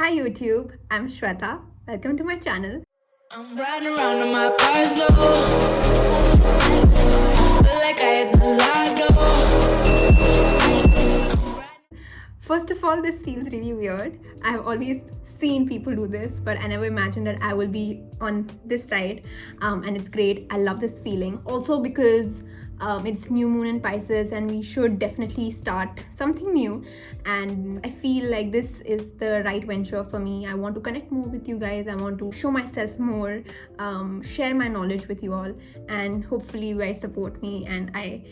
Hi YouTube, I'm Shweta. Welcome to my channel. I'm riding around on my car's low, like I had the lotto. First of all, this feels really weird. I've always seen people do this, but I never imagined that I will be on this side. And it's great. I love this feeling. Also because it's new moon in Pisces and we should definitely start something new. And I feel like this is the right venture for me. I want to connect more with you guys. I want to show myself more, share my knowledge with you all, and hopefully you guys support me and I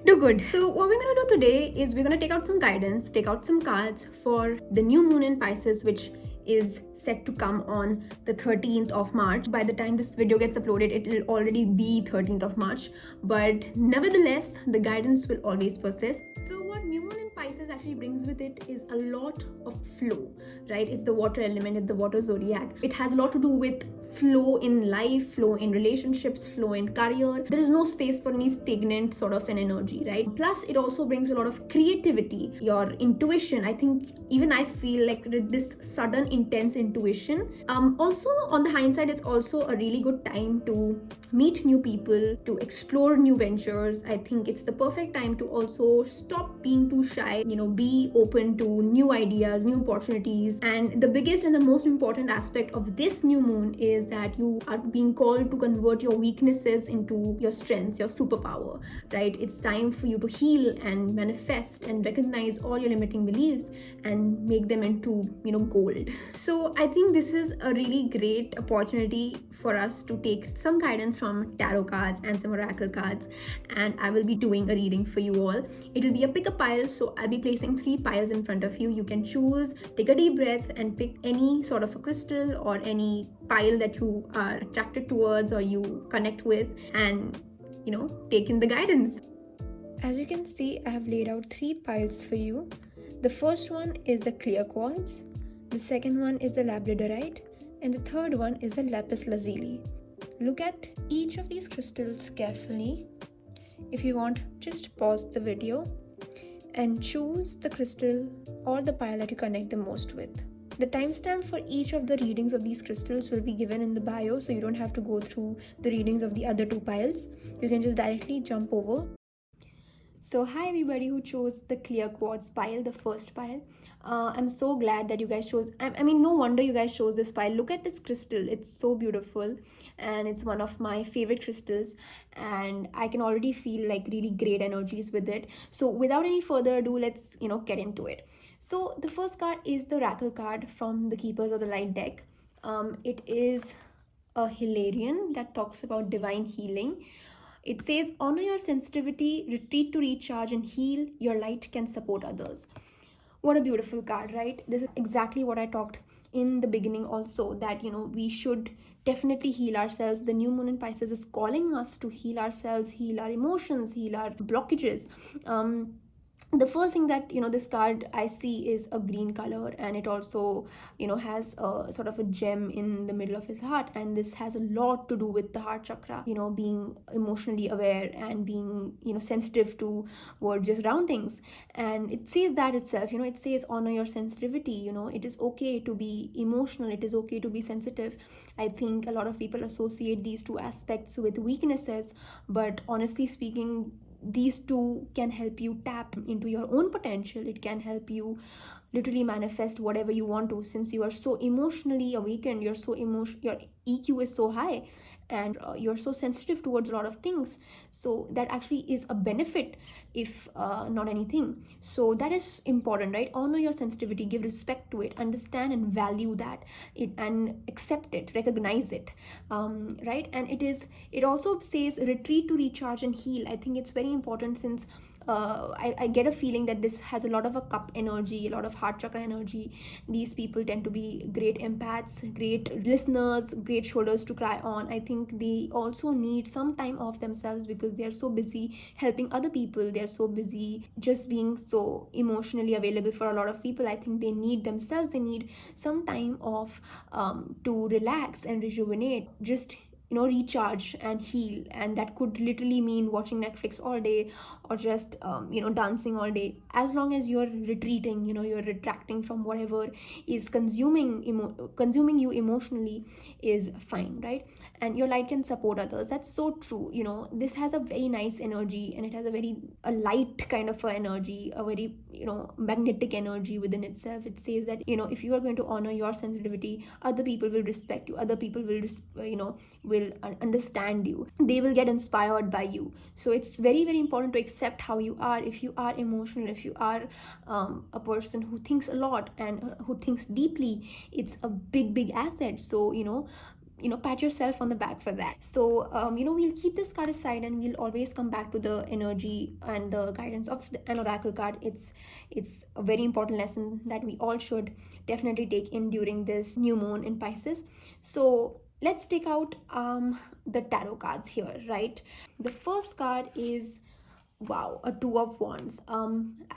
do good. So what we're gonna do today is we're gonna take out some guidance, take out some cards for the new moon in Pisces, which is set to come on the 13th of March. By the time this video gets uploaded, it will already be 13th of March, but nevertheless, the guidance will always persist. So what new moon in Pisces actually brings with it is a lot of flow, right? It's the water element, it's the water zodiac. It has a lot to do with flow in life, flow in relationships, flow in career. There is no space for any stagnant sort of an energy, right? Plus it also brings a lot of creativity, your intuition. I think even I feel like this sudden intense intuition. Also on the hindsight, it's also a really good time to meet new people, to explore new ventures. I think it's the perfect time to also stop being too shy, be open to new ideas, new opportunities. And the biggest and the most important aspect of this new moon is that you are being called to convert your weaknesses into your strengths, your superpower, right? It's time for you to heal and manifest and recognize all your limiting beliefs and make them into gold. So I think this is a really great opportunity for us to take some guidance from tarot cards and some oracle cards, and I will be doing a reading for you all. It will be a pick a pile, so I'll be placing 3 piles in front of you. You can choose, take a deep breath and pick any sort of a crystal or any pile that you are attracted towards or you connect with, and take in the guidance. As you can see, I have laid out 3 piles for you. The first one is the clear quartz, the second one is the labradorite, and the third one is the lapis lazuli. Look at each of these crystals carefully. If you want, just pause the video and choose the crystal or the pile that you connect the most with. The timestamp for each of the readings of these crystals will be given in the bio, so you don't have to go through the readings of the other 2 piles. You can just directly jump over. So hi everybody who chose the clear quartz pile, the first pile. I'm so glad that you guys chose. I mean, no wonder you guys chose this pile. Look at this crystal. It's so beautiful and it's one of my favorite crystals, and I can already feel like really great energies with it. So without any further ado, let's get into it. So the first card is the oracle card from the Keepers of the Light deck. It is a Hilarion that talks about divine healing. It says, honor your sensitivity, retreat to recharge and heal. Your light can support others. What a beautiful card, right? This is exactly what I talked in the beginning also, that we should definitely heal ourselves. The new moon in Pisces is calling us to heal ourselves, heal our emotions, heal our blockages. The first thing that this card I see is a green color, and it also has a sort of a gem in the middle of his heart, and this has a lot to do with the heart chakra, being emotionally aware and being sensitive towards your surroundings. And it says that itself, it says honor your sensitivity. It is okay to be emotional, it is okay to be sensitive. I think a lot of people associate these 2 aspects with weaknesses, but honestly speaking, these 2 can help you tap into your own potential. It can help you literally manifest whatever you want to, since you are so emotionally awakened, your EQ is so high, and you're so sensitive towards a lot of things. So that actually is a benefit, if not anything. So that is important, right? Honor your sensitivity, give respect to it, understand and value that it, and accept it, recognize it, right? And it also says retreat to recharge and heal. I think it's very important, since I get a feeling that this has a lot of a cup energy, a lot of heart chakra energy. These people tend to be great empaths, great listeners, great shoulders to cry on. I think they also need some time off themselves because they are so busy helping other people. They are so busy just being so emotionally available for a lot of people. I think they need themselves, they need some time off to relax and rejuvenate. Just recharge and heal. And that could literally mean watching Netflix all day, or just dancing all day. As long as you're retreating, you're retracting from whatever is consuming you emotionally, is fine, right? And your light can support others. That's so true. This has a very nice energy, and it has a light kind of a energy, a very magnetic energy within itself. It says that if you are going to honor your sensitivity, other people will respect you, other people will understand you, they will get inspired by you. So it's very, very important to accept how you are. If you are emotional, if you are a person who thinks a lot and who thinks deeply, it's a big, big asset. So pat yourself on the back for that. So we'll keep this card aside, and we'll always come back to the energy and the guidance of an oracle card. It's a very important lesson that we all should definitely take in during this new moon in Pisces. So let's take out the tarot cards here, right? The first card is, wow, a Two of Wands.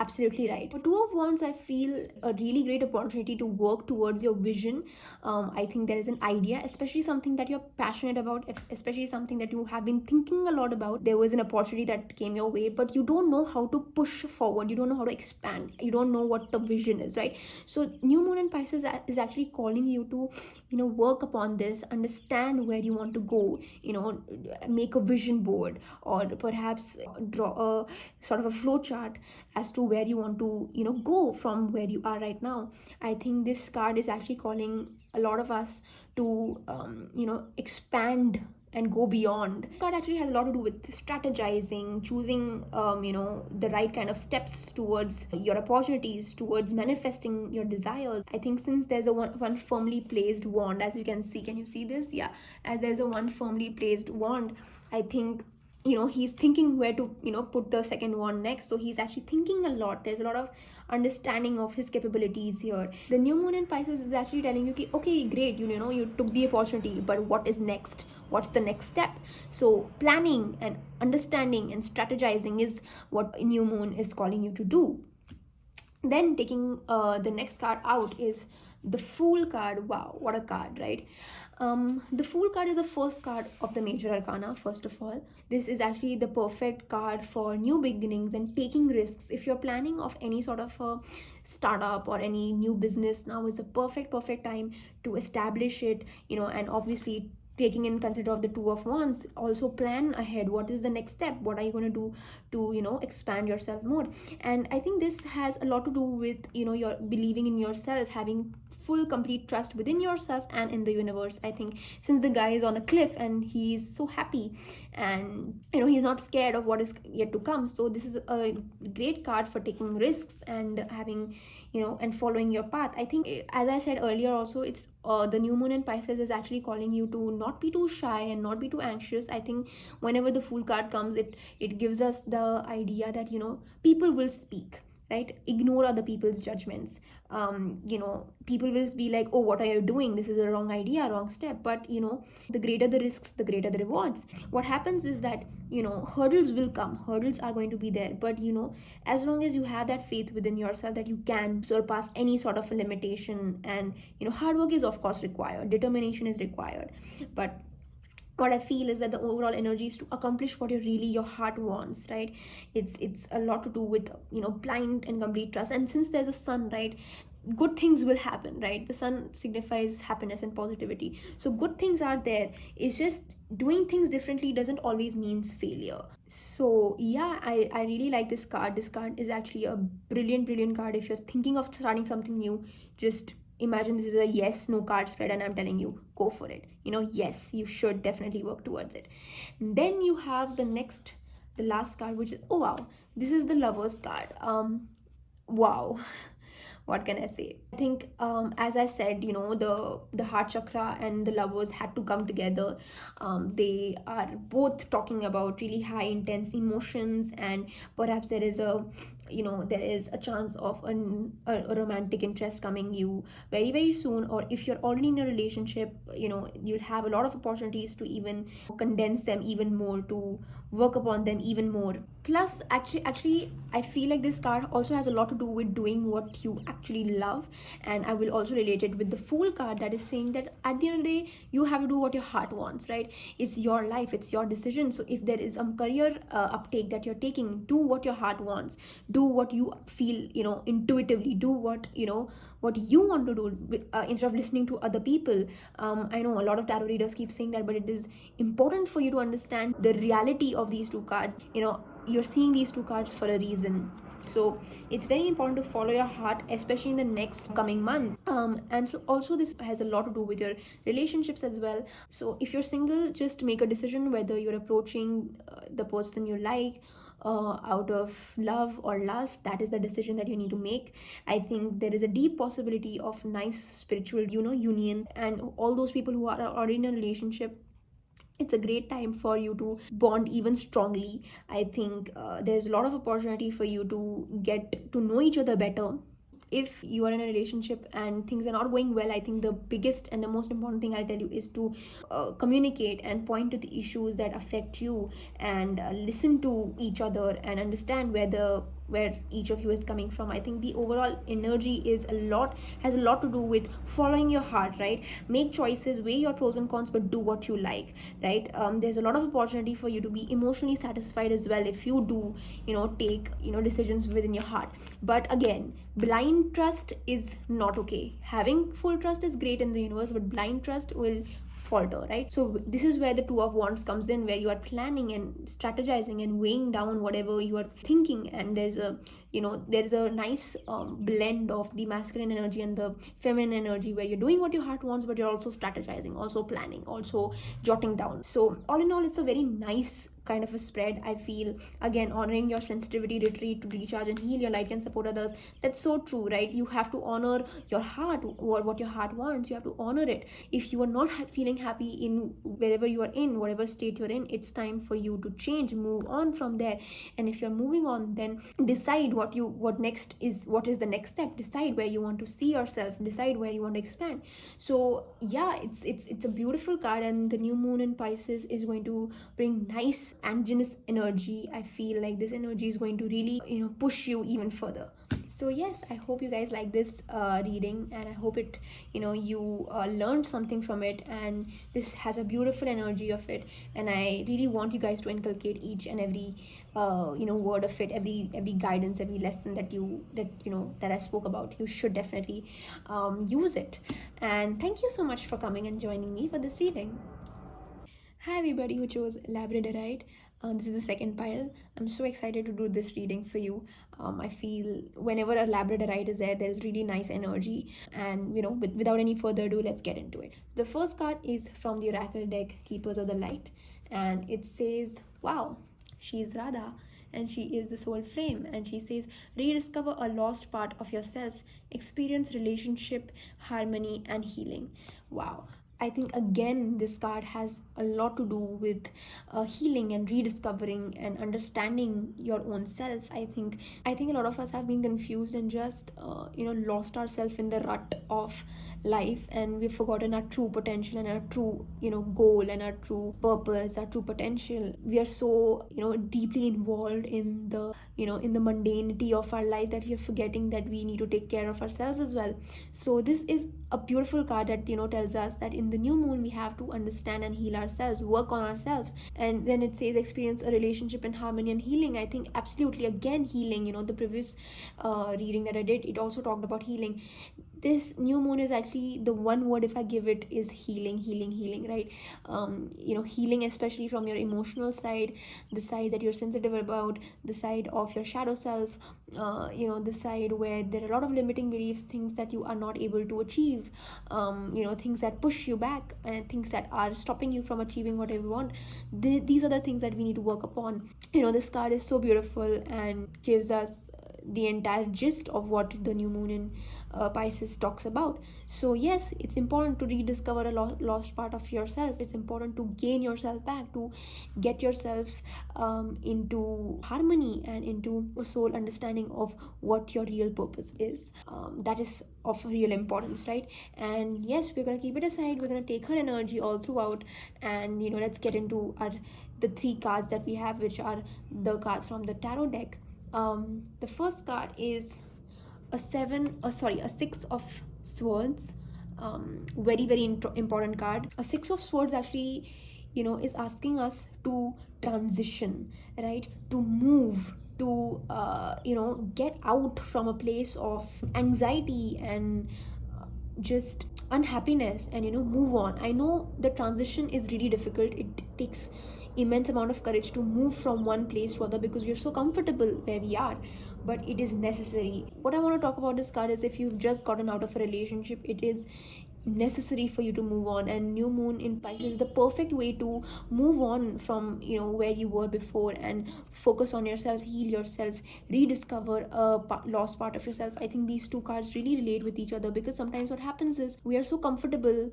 Absolutely right. A Two of Wands, I feel a really great opportunity to work towards your vision. I think there is an idea, especially something that you're passionate about, especially something that you have been thinking a lot about. There was an opportunity that came your way, but you don't know how to push forward. You don't know how to expand. You don't know what the vision is, right? So new moon in Pisces is actually calling you to, work upon this, understand where you want to go, make a vision board, or perhaps draw a sort of a flow chart as to where you want to go from where you are right now. I think this card is actually calling a lot of us to expand and go beyond. This card actually has a lot to do with strategizing, choosing the right kind of steps towards your opportunities, towards manifesting your desires. I think since there's a one firmly placed wand, as you can see, can you see this? Yeah, as there's a one firmly placed wand, I think he's thinking where to put the second one next. So he's actually thinking a lot. There's a lot of understanding of his capabilities here. The new moon in Pisces is actually telling you, okay, great, you took the opportunity, but what is next? What's the next step? So planning and understanding and strategizing is what new moon is calling you to do. Then taking the next card out is the Fool card. Wow, what a card, right? The Fool card is the first card of the major arcana. First of all, this is actually the perfect card for new beginnings and taking risks. If you're planning of any sort of a startup or any new business, now is the perfect time to establish it, and obviously taking in consider of the Two of Wands, also plan ahead. What is the next step? What are you going to do to expand yourself more? And I think this has a lot to do with your believing in yourself, having full complete trust within yourself and in the universe. I think since the guy is on a cliff and he's so happy, and he's not scared of what is yet to come, so this is a great card for taking risks and having and following your path. I think, as I said earlier also, it's the new moon in Pisces is actually calling you to not be too shy and not be too anxious. I think whenever the Fool card comes, it gives us the idea that people will speak, right? Ignore other people's judgments. People will be like, oh, what are you doing? This is a wrong idea, wrong step. But the greater the risks, the greater the rewards. What happens is that hurdles will come, hurdles are going to be there, but as long as you have that faith within yourself that you can surpass any sort of a limitation, and hard work is of course required, determination is required, but what I feel is that the overall energy is to accomplish what your heart wants, right? It's a lot to do with blind and complete trust. And since there's a sun, right, good things will happen, right? The sun signifies happiness and positivity, so good things are there. It's just doing things differently doesn't always means failure. So yeah, I really like this card. This card is actually a brilliant card. If you're thinking of starting something new, just imagine this is a yes no card spread, and I'm telling you, go for it. Yes, you should definitely work towards it. And then you have the last card, which is, oh wow, this is the Lovers card. Wow, what can I say? I think as I said, the heart chakra and the Lovers had to come together. They are both talking about really high intense emotions, and perhaps there is a chance of a romantic interest coming you very, very soon. Or if you're already in a relationship, you'll have a lot of opportunities to even condense them even more, to work upon them even more. Plus, actually I feel like this card also has a lot to do with doing what you actually love. And I will also relate it with the Fool card, that is saying that at the end of the day, you have to do what your heart wants, right? It's your life, it's your decision. So if there is a career uptake that you're taking, do what your heart wants, do what you feel, intuitively, do what what you want to do, instead of listening to other people. I know a lot of tarot readers keep saying that, but it is important for you to understand the reality of these two cards. You're seeing these two cards for a reason. So it's very important to follow your heart, especially in the next coming month. And so also this has a lot to do with your relationships as well. So if you're single, just make a decision whether you're approaching the person you like out of love or lust. That is the decision that you need to make. I think there is a deep possibility of nice spiritual union, and all those people who are already in a relationship, it's a great time for you to bond even strongly. I think there's a lot of opportunity for you to get to know each other better. If you are in a relationship and things are not going well, I think the biggest and the most important thing I'll tell you is to communicate and point to the issues that affect you, and listen to each other and understand where each of you is coming from. I think the overall energy has a lot to do with following your heart, right? Make choices, weigh your pros and cons, but do what you like, right? There's a lot of opportunity for you to be emotionally satisfied as well if you do take decisions within your heart. But again, blind trust is not okay. Having full trust is great in the universe, but blind trust will falter, right? So this is where the Two of Wands comes in, where you are planning and strategizing and weighing down whatever you are thinking, and there's a nice blend of the masculine energy and the feminine energy, where you're doing what your heart wants, but you're also strategizing, also planning, also jotting down. So all in all, it's a very nice kind of a spread. I feel, again, honoring your sensitivity, retreat to recharge and heal your light, can support others. That's so true, right? You have to honor your heart, what your heart wants. You have to honor it. If you are not feeling happy in wherever you are in, whatever state you're in, it's time for you to change, move on from there. And if you're moving on, then decide what is the next step. Decide where you want to see yourself, decide where you want to expand. So yeah, it's a beautiful card, and the new moon in Pisces is going to bring nice androgynous energy. I feel like this energy is going to really push you even further. So yes, I hope you guys like this reading, and I hope it you learned something from it, and this has a beautiful energy of it, and I really want you guys to inculcate each and every word of it, every guidance, every lesson that I spoke about. You should definitely use it. And thank you so much for coming and joining me for this reading. Hi everybody who chose Labradorite. This is the second pile. I'm so excited to do this reading for you. I feel whenever a Labradorite is there is really nice energy. And without any further ado, let's get into it. The first card is from the Oracle deck, Keepers of the Light. And it says, wow, she's Radha and she is the soul flame. And she says, rediscover a lost part of yourself, experience relationship, harmony, and healing. Wow. I think again this card has a lot to do with healing and rediscovering and understanding your own self. I think a lot of us have been confused and just lost ourselves in the rut of life, and we've forgotten our true potential and our true goal and our true purpose, our true potential. We are so deeply involved in the in the mundanity of our life that we are forgetting that we need to take care of ourselves as well. So this is a beautiful card that tells us that in the new moon we have to understand and heal ourselves, work on ourselves. And then it says experience a relationship in harmony and healing. I think absolutely, again, healing. The previous reading that I did, it also talked about healing. This new moon is actually, the one word if I give it is healing, right? Healing, especially from your emotional side, the side that you're sensitive about, the side of your shadow self, the side where there are a lot of limiting beliefs, things that you are not able to achieve, things that push you back, and things that are stopping you from achieving whatever you want. These are the things that we need to work upon. This card is so beautiful and gives us the entire gist of what the new moon in Pisces talks about. So yes, it's important to rediscover a lost part of yourself. It's important to gain yourself back, to get yourself into harmony and into a soul understanding of what your real purpose is. That is of real importance, right? And yes, we're gonna keep it aside. We're gonna take her energy all throughout, and let's get into our the 3 cards that we have, which are the cards from the tarot deck. The first card is a 6 of swords. Very very important card. A 6 of swords actually, is asking us to transition, right? To move, to get out from a place of anxiety and just unhappiness, and move on. I know the transition is really difficult. It takes immense amount of courage to move from one place to other because we're so comfortable where we are, but it is necessary. What I want to talk about this card is, if you've just gotten out of a relationship, it is necessary for you to move on, and new moon in Pisces is the perfect way to move on from where you were before and focus on yourself, heal yourself, rediscover a lost part of yourself. I think these 2 cards really relate with each other, because sometimes what happens is we are so comfortable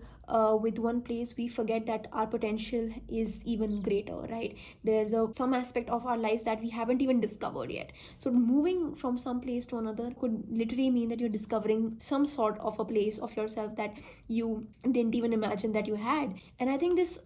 with one place, we forget that our potential is even greater, right? There's some aspect of our lives that we haven't even discovered yet. So moving from some place to another could literally mean that you're discovering some sort of a place of yourself that you didn't even imagine that you had. And I think this,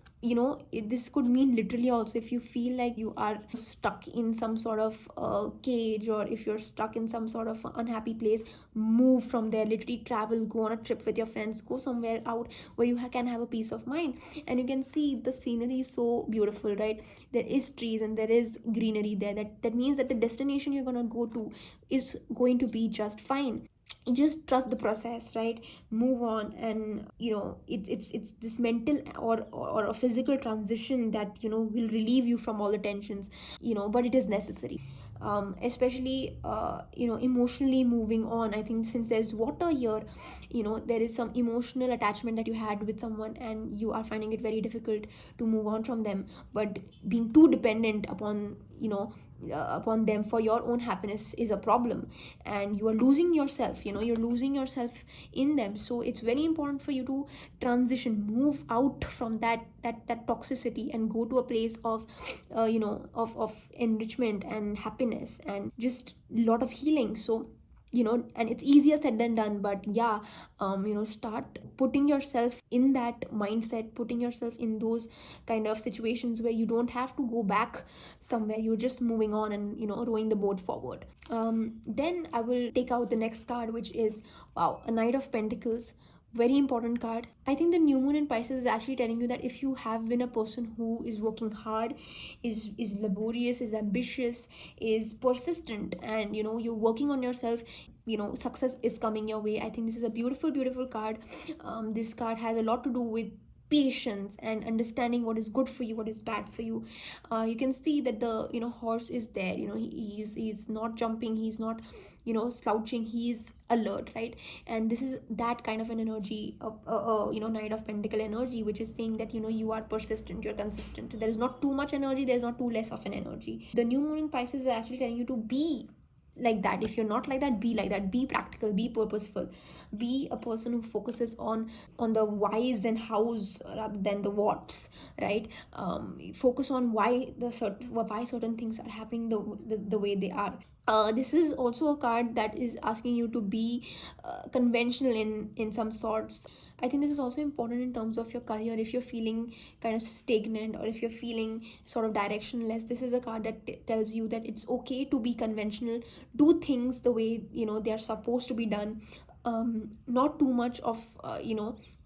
this could mean literally also, if you feel like you are stuck in some sort of cage, or if you're stuck in some sort of unhappy place, move from there. Literally travel, go on a trip with your friends, go somewhere out where you can have a peace of mind. And you can see the scenery is so beautiful, right? There is trees and there is greenery there. That means that the destination you're going to go to is going to be just fine. Just trust the process, right? Move on. And it's this mental or a physical transition that will relieve you from all the tensions, but it is necessary. Especially emotionally moving on. I think since there's water here, there is some emotional attachment that you had with someone, and you are finding it very difficult to move on from them, but being too dependent upon upon them for your own happiness is a problem, and you are losing yourself, you're losing yourself in them. So it's very important for you to transition, move out from that toxicity, and go to a place of of enrichment and happiness and just a lot of healing. So and it's easier said than done, but yeah, start putting yourself in that mindset, putting yourself in those kind of situations where you don't have to go back somewhere, you're just moving on and rowing the boat forward. Then I will take out the next card, which is, wow, a Knight of Pentacles. Very important card. I think the new moon in Pisces is actually telling you that if you have been a person who is working hard, is laborious, is ambitious, is persistent, and you're working on yourself, success is coming your way. I think this is a beautiful card. This card has a lot to do with patience and understanding what is good for you, what is bad for you. You can see that the horse is there. He's not jumping, he's not slouching, he's alert, right? And this is that kind of an energy of Knight of Pentacle energy, which is saying that you are persistent, you're consistent. There is not too much energy, there's not too less of an energy. The new moon in Pisces is actually telling you to be like that. If you're not like that, be like that. Be practical, be purposeful, be a person who focuses on the whys and hows rather than the whats, right? Focus on why certain things are happening the way they are. This is also a card that is asking you to be conventional in some sorts. I think this is also important in terms of your career. If you're feeling kind of stagnant, or if you're feeling sort of directionless, this is a card that tells you that it's okay to be conventional, do things the way they are supposed to be done. Not too much of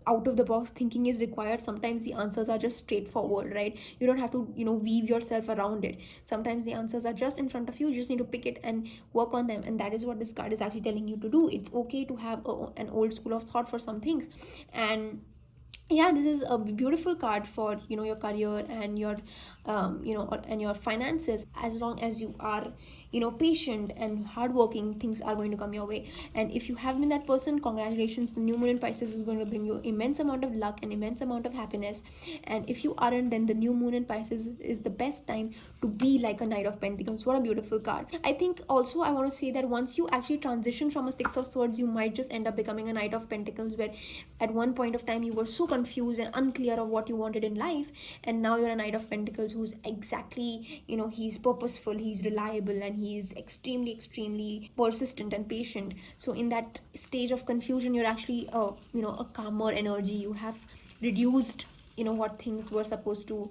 out of the box thinking is required. Sometimes the answers are just straightforward, right? You don't have to weave yourself around it. Sometimes the answers are just in front of you, you just need to pick it and work on them. And that is what this card is actually telling you to do. It's okay to have an old school of thought for some things. And yeah, this is a beautiful card for your career and your and your finances. As long as you are patient and hardworking, things are going to come your way. And if you have been that person, congratulations. The new moon in Pisces is going to bring you immense amount of luck and immense amount of happiness. And if you aren't, then the new moon in Pisces is the best time to be like a Knight of Pentacles. What a beautiful card. I think also I want to say that once you actually transition from a Six of Swords, you might just end up becoming a Knight of Pentacles, where at one point of time you were so confused and unclear of what you wanted in life, and now you're a Knight of Pentacles who's exactly he's purposeful, he's reliable, and he's extremely persistent and patient. So in that stage of confusion, you're actually a calmer energy. You have reduced what things were supposed to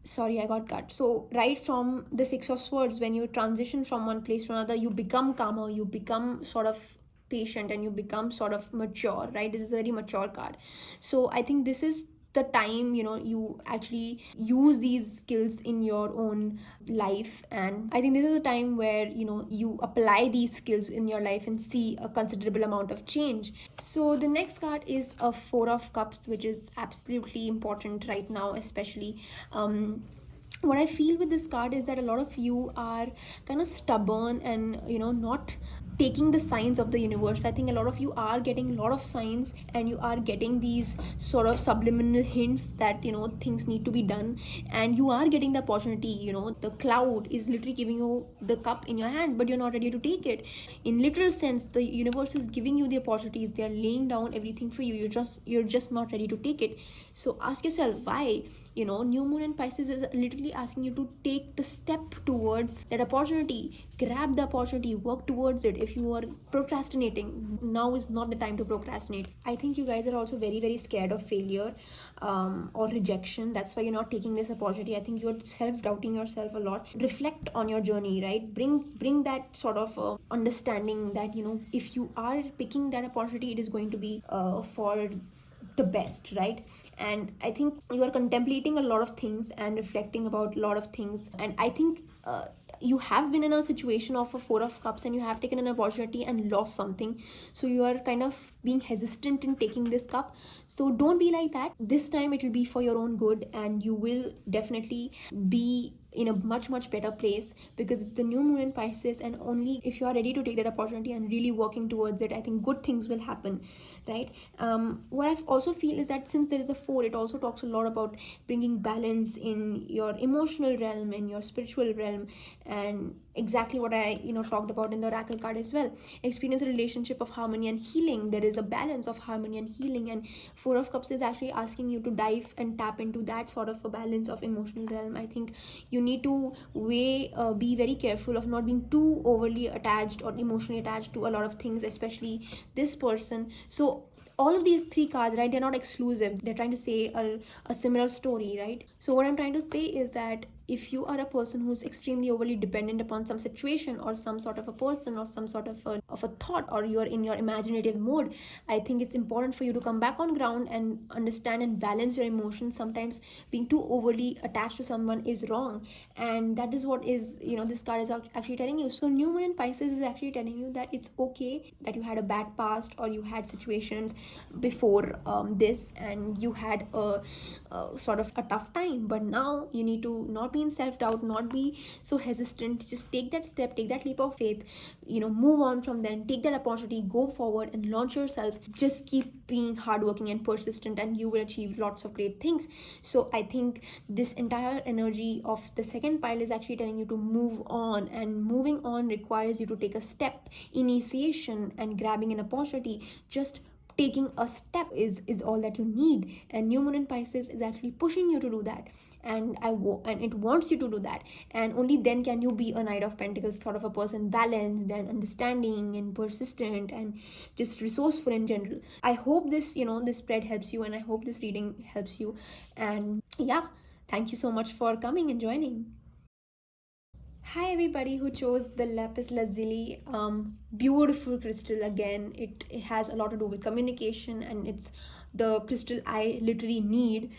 sorry, I got cut. So right from the Six of Swords, when you transition from one place to another, you become calmer, you become sort of patient, and you become sort of mature, right? This is a very mature card. So I think this is the time, you know, you actually use these skills in your own life. And I think this is a time where, you know, you apply these skills in your life and see a considerable amount of change. So the next card is a Four of Cups, which is absolutely important right now, especially what I feel with this card is that a lot of you are kind of stubborn and, you know, not taking the signs of the universe. I think a lot of you are getting a lot of signs, and you are getting these sort of subliminal hints that, you know, things need to be done, and you are getting the opportunity. You know, the cloud is literally giving you the cup in your hand, but you're not ready to take it. In literal sense, the universe is giving you the opportunities. They're laying down everything for you. You're just not ready to take it. So ask yourself why. You know, new moon in Pisces is literally asking you to take the step towards that opportunity. Grab the opportunity, work towards it. If you are procrastinating, now is not the time to procrastinate. I think you guys are also very, very scared of failure, or rejection. That's why you're not taking this opportunity. I think you're self-doubting yourself a lot. Reflect on your journey, right? Bring that sort of understanding that, you know, if you are picking that opportunity, it is going to be for the best, right? And I think you are contemplating a lot of things and reflecting about a lot of things. And I think you have been in a situation of a Four of Cups, and you have taken an opportunity and lost something. So you are kind of being hesitant in taking this cup. So don't be like that. This time it will be for your own good, and you will definitely be in a much, much better place, because it's the new moon in Pisces. And only if you are ready to take that opportunity and really working towards it, I think good things will happen, right? What I also feel is that since there is a four, it also talks a lot about bringing balance in your emotional realm, in your spiritual realm. And exactly what I, you know, talked about in the oracle card as well. Experience a relationship of harmony and healing. There is a balance of harmony and healing, and Four of Cups is actually asking you to dive and tap into that sort of a balance of emotional realm. I think you need to be very careful of not being too overly attached or emotionally attached to a lot of things, especially this person. So all of these three cards, right, they're not exclusive. They're trying to say a similar story, right? So what I'm trying to say is that if you are a person who's extremely overly dependent upon some situation or some sort of a person or some sort of a thought, or you're in your imaginative mode, I think it's important for you to come back on ground and understand and balance your emotions. Sometimes being too overly attached to someone is wrong, and that is what is, you know, this card is actually telling you. So new moon in Pisces is actually telling you that it's okay that you had a bad past, or you had situations before this, and you had a sort of a tough time. But now you need to not be in self-doubt, not be so hesitant. Just take that step, take that leap of faith, you know, move on from then, take that opportunity, go forward and launch yourself. Just keep being hardworking and persistent, and you will achieve lots of great things. So I think this entire energy of the second pile is actually telling you to move on, and moving on requires you to take a step, initiation, and grabbing an opportunity. Just taking a step is all that you need, and new moon in Pisces is actually pushing you to do that. And and it wants you to do that, and only then can you be a Knight of Pentacles sort of a person, balanced and understanding and persistent and just resourceful in general. I hope this, you know, this spread helps you, and I hope this reading helps you. And yeah, thank you so much for coming and joining. Hi everybody who chose the Lapis Lazuli. Beautiful crystal again. It has a lot to do with communication, and it's the crystal I literally need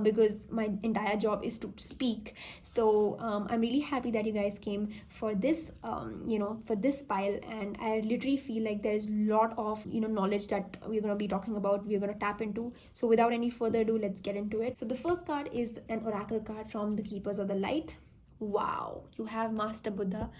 because my entire job is to speak. So I'm really happy that you guys came for this, for this pile, and I literally feel like there's a lot of, you know, knowledge that we're going to be talking about, we're going to tap into. So without any further ado, let's get into it. So the first card is an oracle card from the Keepers of the Light. Wow, you have Master Buddha.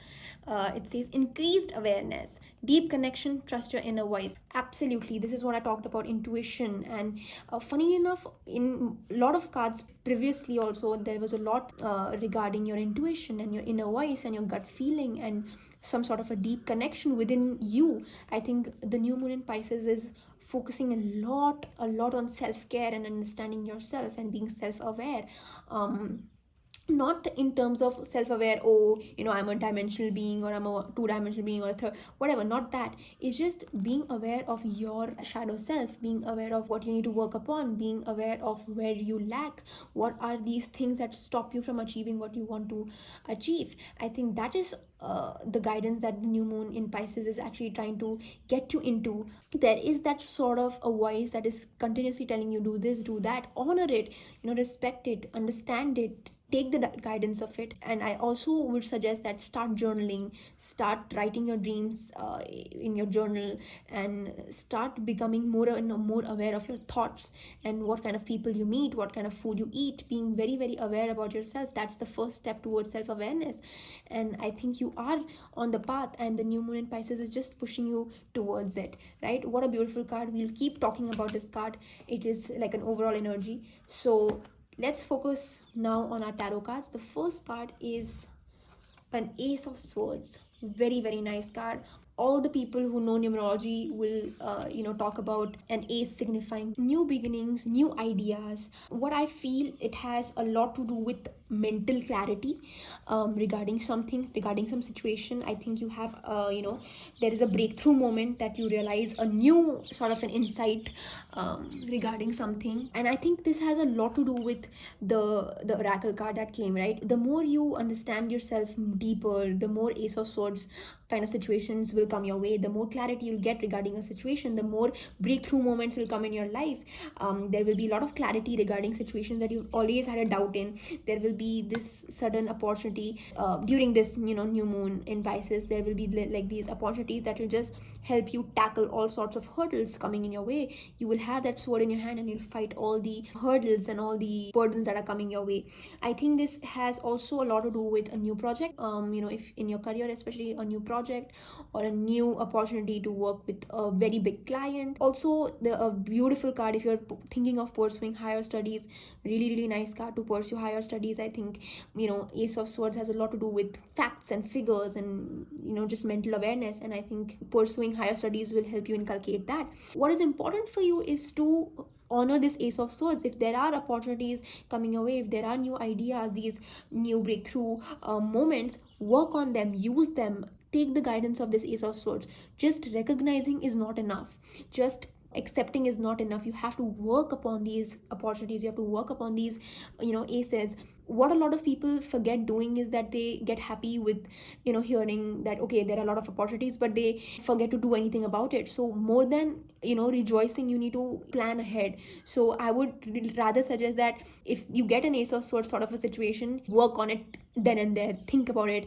It says increased awareness, deep connection, trust your inner voice. Absolutely, this is what I talked about, intuition. And funny enough, in a lot of cards previously also, there was a lot regarding your intuition and your inner voice and your gut feeling and some sort of a deep connection within you. I think the new moon in Pisces is focusing a lot on self-care and understanding yourself and being self-aware. not in terms of self-aware, oh, I'm a dimensional being, or I'm a two-dimensional being, or a third, whatever, not that. It's just being aware of your shadow self, being aware of what you need to work upon, being aware of where you lack, what are these things that stop you from achieving what you want to achieve. I think that is the guidance that the new moon in Pisces is actually trying to get you into. There is that sort of a voice that is continuously telling you, do this, do that, honor it, respect it, understand it, take the guidance of it. And I also would suggest that start journaling, start writing your dreams in your journal, and start becoming more and more aware of your thoughts and what kind of people you meet, what kind of food you eat, being very, very aware about yourself. That's the first step towards self-awareness, and I think you are on the path, and the new moon in Pisces is just pushing you towards it, right? What a beautiful card. We'll keep talking about this card. It is like an overall energy. So let's focus now on our tarot cards. The first card is an Ace of Swords. Very, very nice card. All the people who know numerology will talk about an ace signifying new beginnings, new ideas. What I feel, it has a lot to do with mental clarity regarding something, regarding some situation. I think you have there is a breakthrough moment that you realize a new sort of an insight regarding something. And I think this has a lot to do with the oracle card that came, right? The more you understand yourself deeper, the more Ace of Swords kind of situations will come your way, the more clarity you'll get regarding a situation, the more breakthrough moments will come in your life. There will be a lot of clarity regarding situations that you've always had a doubt in. There will be this sudden opportunity during this new moon in Pisces. There will be like these opportunities that will just help you tackle all sorts of hurdles coming in your way. You will have that sword in your hand and you'll fight all the hurdles and all the burdens that are coming your way. I think this has also a lot to do with a new project, if in your career, especially a new project or a new opportunity to work with a very big client. Also, a beautiful card if you're thinking of pursuing higher studies. Really, really nice card to pursue higher studies. I think Ace of Swords has a lot to do with facts and figures and just mental awareness, and I think pursuing higher studies will help you inculcate that. What is important for you is to honor this Ace of Swords. If there are opportunities coming your way, if there are new ideas, these new breakthrough moments, work on them, use them, take the guidance of this Ace of Swords. Just recognizing is not enough, just accepting is not enough. You have to work upon these opportunities, you have to work upon these aces. What a lot of people forget doing is that they get happy with hearing that okay, there are a lot of opportunities, but they forget to do anything about it. So more than rejoicing, you need to plan ahead. So I would rather suggest that if you get an Ace of Swords sort of a situation, work on it then and there, think about it,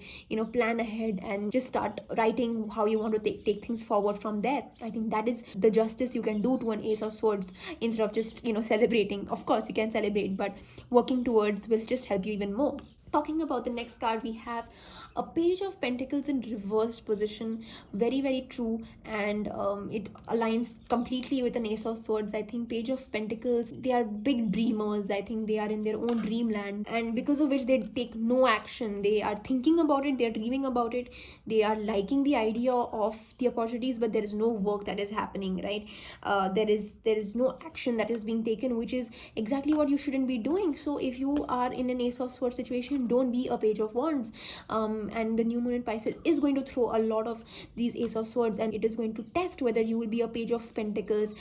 plan ahead, and just start writing how you want to take things forward from there. I think that is the justice you can do to an Ace of Swords, instead of just celebrating. Of course you can celebrate, but working towards will just help you even more. Talking about the next card, we have a Page of Pentacles in reversed position. Very, very true, and it aligns completely with an Ace of Swords. I think Page of Pentacles, they are big dreamers. I think they are in their own dreamland, and because of which they take no action. They are thinking about it, they are dreaming about it, they are liking the idea of the opportunities, but there is no work that is happening, right? There is no action that is being taken, which is exactly what you shouldn't be doing. So if you are in an Ace of Swords situation, don't be a Page of Wands. And the new moon in Pisces is going to throw a lot of these Ace of Swords, and it is going to test whether you will be a Page of Pentacles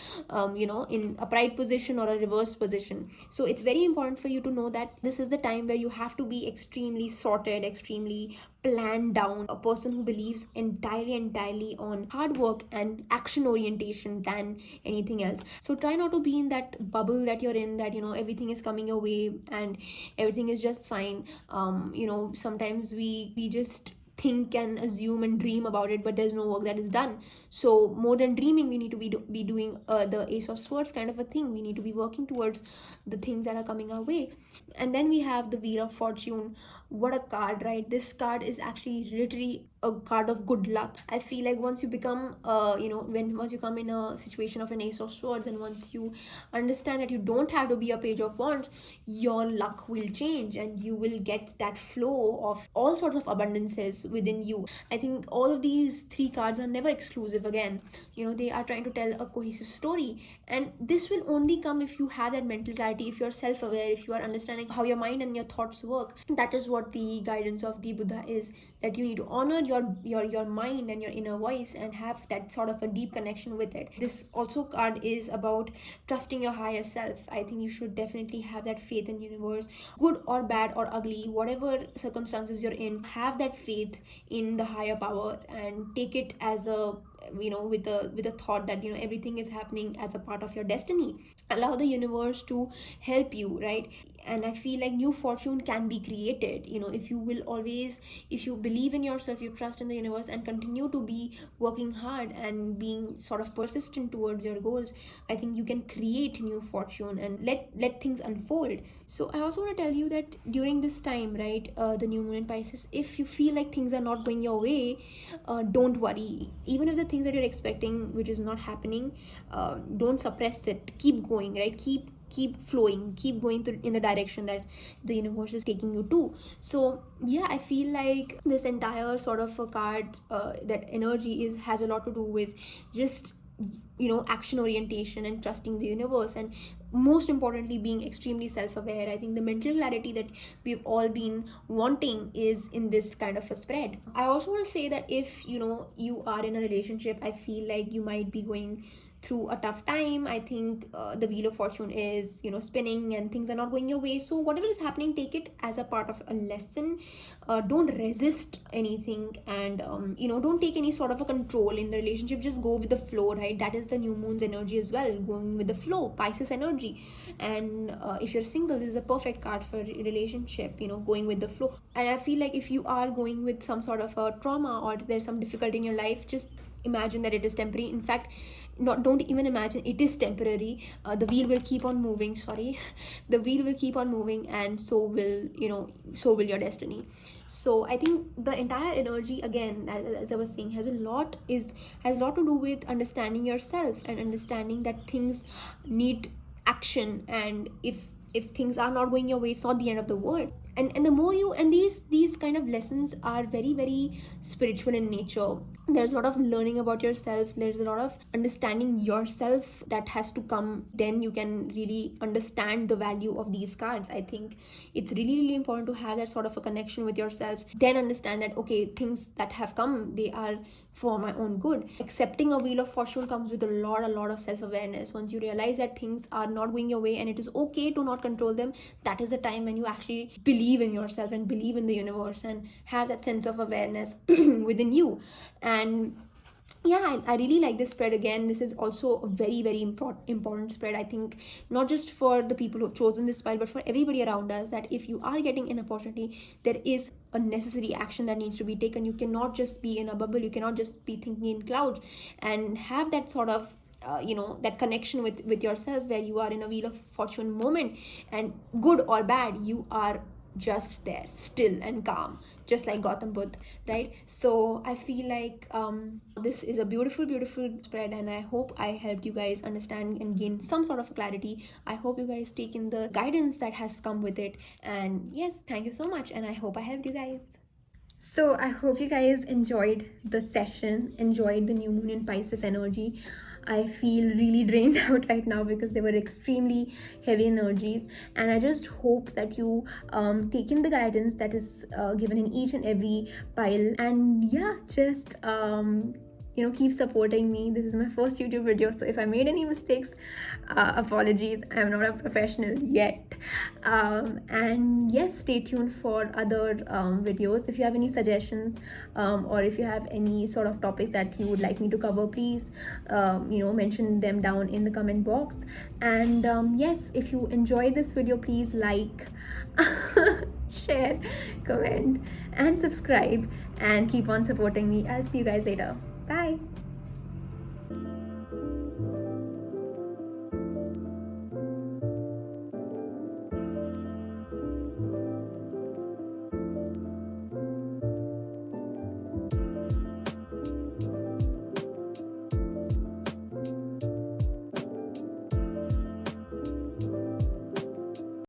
in a upright position or a reversed position. So it's very important for you to know that this is the time where you have to be extremely sorted, extremely planned down, a person who believes entirely on hard work and action orientation than anything else. So try not to be in that bubble that you're in, that everything is coming your way and everything is just fine. Sometimes we just think and assume and dream about it, but there's no work that is done. So more than dreaming, we need to be doing the Ace of Swords kind of a thing. We need to be working towards the things that are coming our way. And then we have the Wheel of Fortune. What a card, right? This card is actually literally a card of good luck. I feel like once you become once you come in a situation of an Ace of Swords, and once you understand that you don't have to be a Page of Wands, your luck will change and you will get that flow of all sorts of abundances within you. I think all of these three cards are never exclusive. Again, they are trying to tell a cohesive story, and this will only come if you have that mental clarity, if you're self-aware, if you are understanding how your mind and your thoughts work. That is what the guidance of the Buddha is, that you need to honor your mind and your inner voice and have that sort of a deep connection with it. This also card is about trusting your higher self. I think you should definitely have that faith in universe, good or bad or ugly, whatever circumstances you're in, have that faith in the higher power and take it as a with a thought that everything is happening as a part of your destiny. Allow the universe to help you, right? And I feel like new fortune can be created, if you believe in yourself, you trust in the universe, and continue to be working hard and being sort of persistent towards your goals. I think you can create new fortune and let things unfold. So I also want to tell you that during this time, right, the new moon in Pisces, if you feel like things are not going your way, don't worry. Even if the things that you're expecting which is not happening, don't suppress it, keep going, right? Keep flowing, keep going in the direction that the universe is taking you to. So yeah, I feel like this entire sort of a card, that energy has a lot to do with just action orientation and trusting the universe, and most importantly being extremely self-aware. I think the mental clarity that we've all been wanting is in this kind of a spread. I also want to say that if you are in a relationship, I feel like you might be going through a tough time. I think the wheel of fortune is spinning and things are not going your way. So whatever is happening, take it as a part of a lesson. Don't resist anything, and don't take any sort of a control in the relationship. Just go with the flow, right? That is the new moon's energy as well, going with the flow, Pisces energy. And if you're single, this is a perfect card for a relationship, going with the flow. And I feel like if you are going with some sort of a trauma or there's some difficulty in your life, just imagine that it is temporary. In fact, don't even imagine, it is temporary. The wheel will keep on moving. The wheel will keep on moving, and so will your destiny. So I think the entire energy, again, as I was saying, has a lot to do with understanding yourself and understanding that things need action. And if things are not going your way, it's not the end of the world. And the more you, and these kind of lessons are very, very spiritual in nature. There's a lot of learning about yourself, there's a lot of understanding yourself that has to come. Then you can really understand the value of these cards. I think it's really, really important to have that sort of a connection with yourself, then understand that okay, things that have come, they are for my own good. Accepting a wheel of fortune comes with a lot of self-awareness. Once you realize that things are not going your way and it is okay to not control them, that is the time when you actually believe in yourself and believe in the universe and have that sense of awareness within you. And yeah, I really like this spread. Again, this is also a very, very important spread. I think not just for the people who've chosen this spell, but for everybody around us, that if you are getting an opportunity, there is a necessary action that needs to be taken. You cannot just be in a bubble, you cannot just be thinking in clouds, and have that sort of that connection with yourself, where you are in a wheel of fortune moment, and good or bad, you are just there, still and calm, just like Gautam Buddha, right? So I feel like this is a beautiful spread, and I hope I helped you guys understand and gain some sort of clarity. I hope you guys take in the guidance that has come with it. And yes, thank you so much, and I hope I helped you guys. So I hope you guys enjoyed the session, enjoyed the new moon in Pisces energy. I feel really drained out right now because they were extremely heavy energies, and I just hope that you take in the guidance that is given in each and every pile. And yeah, just keep supporting me. This is my first YouTube video, so if I made any mistakes, apologies. I'm not a professional yet. And yes, stay tuned for other videos. If you have any suggestions, or if you have any sort of topics that you would like me to cover, please mention them down in the comment box. And yes, if you enjoyed this video, please like, share, comment, and subscribe, and keep on supporting me. I'll see you guys later.